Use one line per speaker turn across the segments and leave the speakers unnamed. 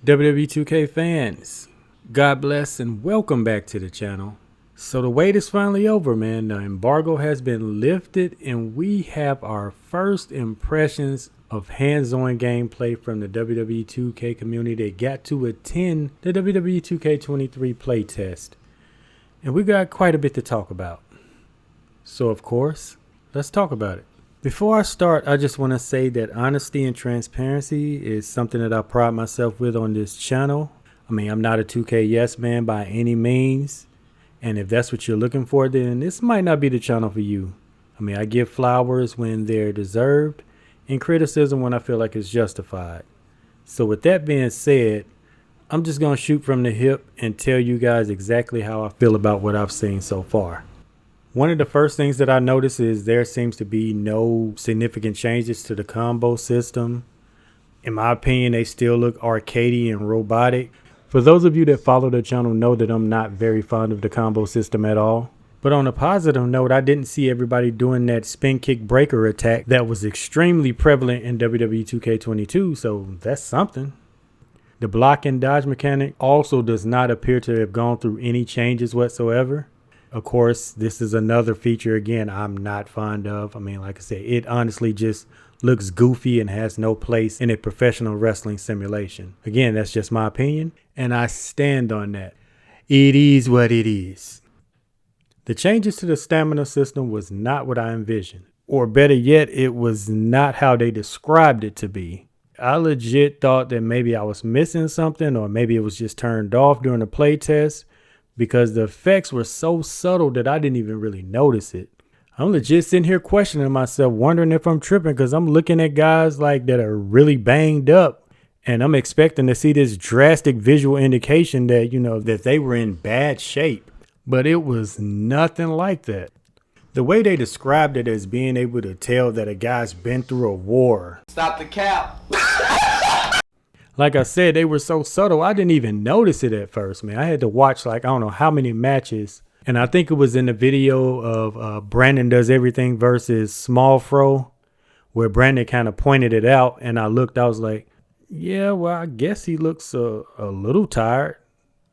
WWE 2K fans, God bless and welcome back to the channel. So the wait is finally over, man. The embargo has been lifted and we have our first impressions of hands-on gameplay from the WWE 2K community that got to attend the WWE 2K23 playtest. And we got quite a bit to talk about. So of course, let's talk about it. Before I start, I just want to say that honesty and transparency is something that I pride myself with on this channel. I mean, I'm not a 2K yes man by any means. And if that's what you're looking for, then this might not be the channel for you. I mean, I give flowers when they're deserved and criticism when I feel like it's justified. So with that being said, I'm just going to shoot from the hip and tell you guys exactly how I feel about what I've seen so far. One of the first things that I noticed is there seems to be no significant changes to the combo system. In my opinion, they still look arcadey and robotic. For those of you that follow the channel know that I'm not very fond of the combo system at all. But on a positive note, I didn't see everybody doing that spin kick breaker attack that was extremely prevalent in WWE 2K22, so that's something. The block and dodge mechanic also does not appear to have gone through any changes whatsoever. Of course, this is another feature, again, I'm not fond of. I mean, like I said, it honestly just looks goofy and has no place in a professional wrestling simulation. Again, that's just my opinion, and I stand on that. It is what it is. The changes to the stamina system was not what I envisioned. Or better yet, it was not how they described it to be. I legit thought that maybe I was missing something, or maybe it was just turned off during the playtest, because the effects were so subtle that I didn't even really notice it. I'm legit sitting here questioning myself, wondering if I'm tripping, because I'm looking at guys like that are really banged up, and I'm expecting to see this drastic visual indication that, you know, that they were in bad shape. But it was nothing like that. The way they described it as being able to tell that a guy's been through a war.
Stop the cap.
Like I said, they were so subtle, I didn't even notice it at first, man. I had to watch like, I don't know how many matches. And I think it was in the video of Brandon Does Everything versus Small Fro, where Brandon kind of pointed it out. And I looked, I was like, yeah, well, I guess he looks a little tired.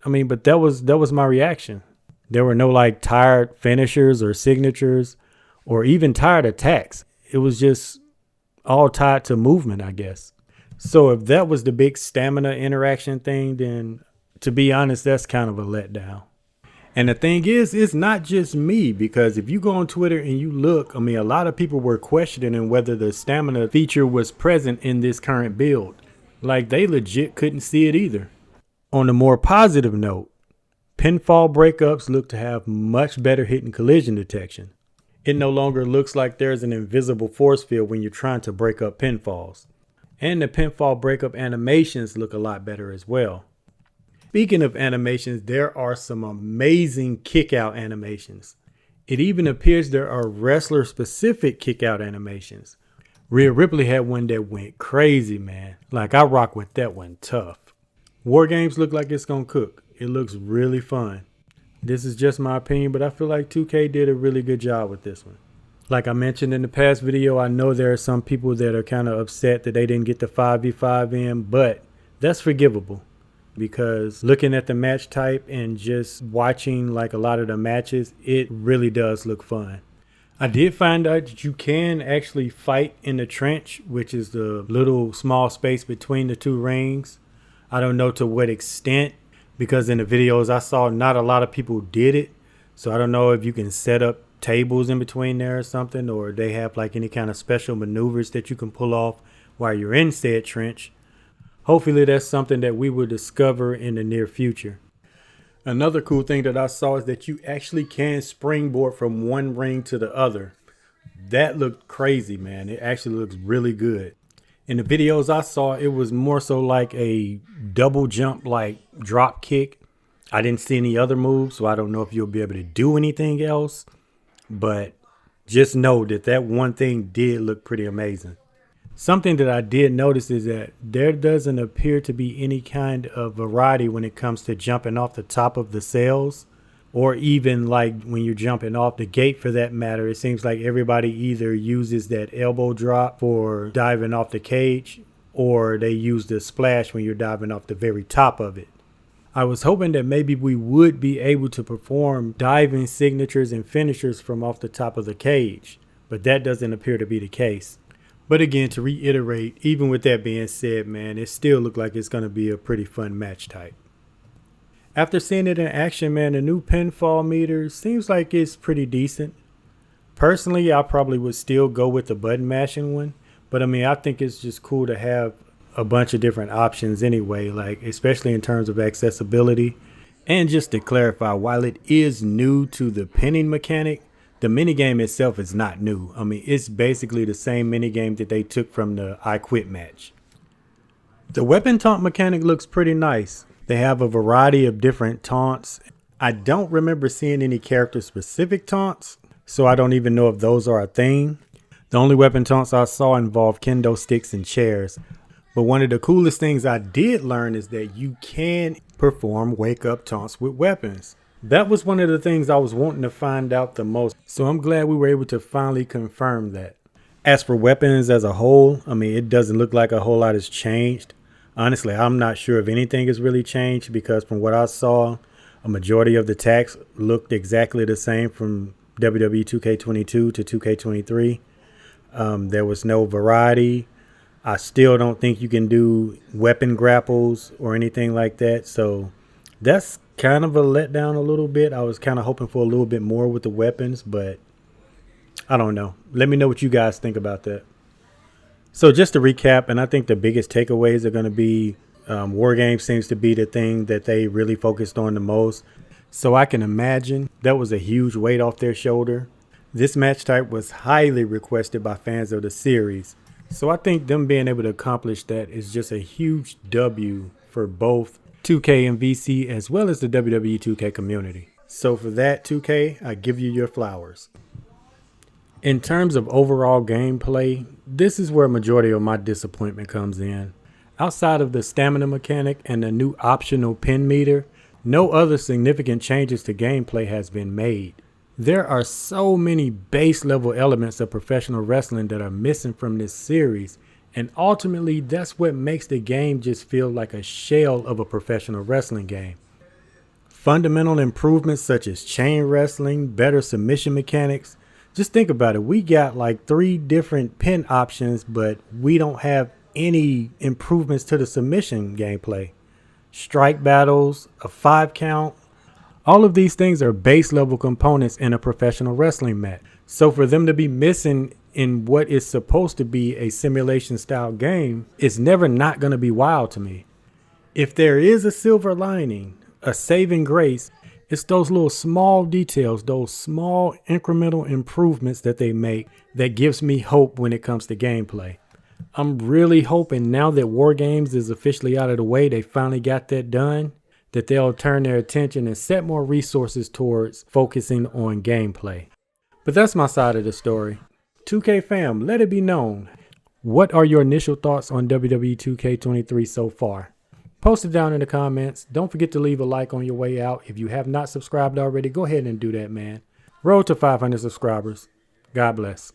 I mean, but that was my reaction. There were no like tired finishers or signatures or even tired attacks. It was just all tied to movement, I guess. So if that was the big stamina interaction thing, then to be honest, that's kind of a letdown. And the thing is, it's not just me, because if you go on Twitter and you look, I mean, a lot of people were questioning whether the stamina feature was present in this current build. Like they legit couldn't see it either. On a more positive note, pinfall breakups look to have much better hit and collision detection. It no longer looks like there's an invisible force field when you're trying to break up pinfalls. And the pinfall breakup animations look a lot better as well. Speaking of animations, there are some amazing kick-out animations. It even appears there are wrestler-specific kick-out animations. Rhea Ripley had one that went crazy, man. Like, I rock with that one tough. War Games look like it's gonna cook. It looks really fun. This is just my opinion, but I feel like 2K did a really good job with this one. Like I mentioned in the past video, I know there are some people that are kind of upset that they didn't get the 5v5 in, but that's forgivable because looking at the match type and just watching like a lot of the matches, it really does look fun. I did find out that you can actually fight in the trench, which is the little small space between the two rings. I don't know to what extent, because in the videos I saw, not a lot of people did it. So I don't know if you can set up tables in between there or something, or they have like any kind of special maneuvers that you can pull off while you're in said trench. Hopefully that's something that we will discover in the near future. Another cool thing that I saw is that you actually can springboard from one ring to the other. That looked crazy, man. It actually looks really good. In the videos I saw, it was more so like a double jump, like drop kick. I didn't see any other moves, so I don't know if you'll be able to do anything else. But just know that that one thing did look pretty amazing. Something that I did notice is that there doesn't appear to be any kind of variety when it comes to jumping off the top of the cells, or even like when you're jumping off the gate for that matter. It seems like everybody either uses that elbow drop for diving off the cage, or they use the splash when you're diving off the very top of it. I was hoping that maybe we would be able to perform diving signatures and finishers from off the top of the cage, but that doesn't appear to be the case. But again, to reiterate, even with that being said, man, it still looked like it's going to be a pretty fun match type. After seeing it in action, man, the new pinfall meter seems like it's pretty decent. Personally, I probably would still go with the button mashing one, but I mean, I think it's just cool to have a bunch of different options anyway, like especially in terms of accessibility. And just to clarify, while it is new to the pinning mechanic, the minigame itself is not new. I mean, it's basically the same minigame that they took from the I Quit match. The weapon taunt mechanic looks pretty nice. They have a variety of different taunts. I don't remember seeing any character specific taunts, so I don't even know if those are a thing. The only weapon taunts I saw involved kendo sticks and chairs. But one of the coolest things I did learn is that you can perform wake up taunts with weapons. That was one of the things I was wanting to find out the most. So I'm glad we were able to finally confirm that. As for weapons as a whole, I mean, it doesn't look like a whole lot has changed. Honestly, I'm not sure if anything has really changed because from what I saw, a majority of the attacks looked exactly the same from WWE 2K22 to 2K23. There was no variety. I still don't think you can do weapon grapples or anything like that. So that's kind of a letdown a little bit. I was kind of hoping for a little bit more with the weapons, but I don't know. Let me know what you guys think about that. So just to recap, and I think the biggest takeaways are going to be War Games seems to be the thing that they really focused on the most. So I can imagine that was a huge weight off their shoulder. This match type was highly requested by fans of the series. So I think them being able to accomplish that is just a huge W for both 2K and VC as well as the WWE 2K community. So for that, 2K, I give you your flowers. In terms of overall gameplay, this is where a majority of my disappointment comes in. Outside of the stamina mechanic and the new optional pin meter, no other significant changes to gameplay has been made. There are so many base level elements of professional wrestling that are missing from this series, and ultimately that's what makes the game just feel like a shell of a professional wrestling game. Fundamental improvements such as chain wrestling, better submission mechanics. Just think about it, we got like 3 different pin options, but we don't have any improvements to the submission gameplay. Strike battles, a 5 count. All of these things are base level components in a professional wrestling match. So for them to be missing in what is supposed to be a simulation style game, it's never not going to be wild to me. If there is a silver lining, a saving grace, it's those little small details, those small incremental improvements that they make that gives me hope when it comes to gameplay. I'm really hoping now that War Games is officially out of the way, they finally got that done, that they'll turn their attention and set more resources towards focusing on gameplay. But that's my side of the story. 2K fam, let it be known. What are your initial thoughts on WWE 2K23 so far? Post it down in the comments. Don't forget to leave a like on your way out. If you have not subscribed already, go ahead and do that, man. Road to 500 subscribers. God bless.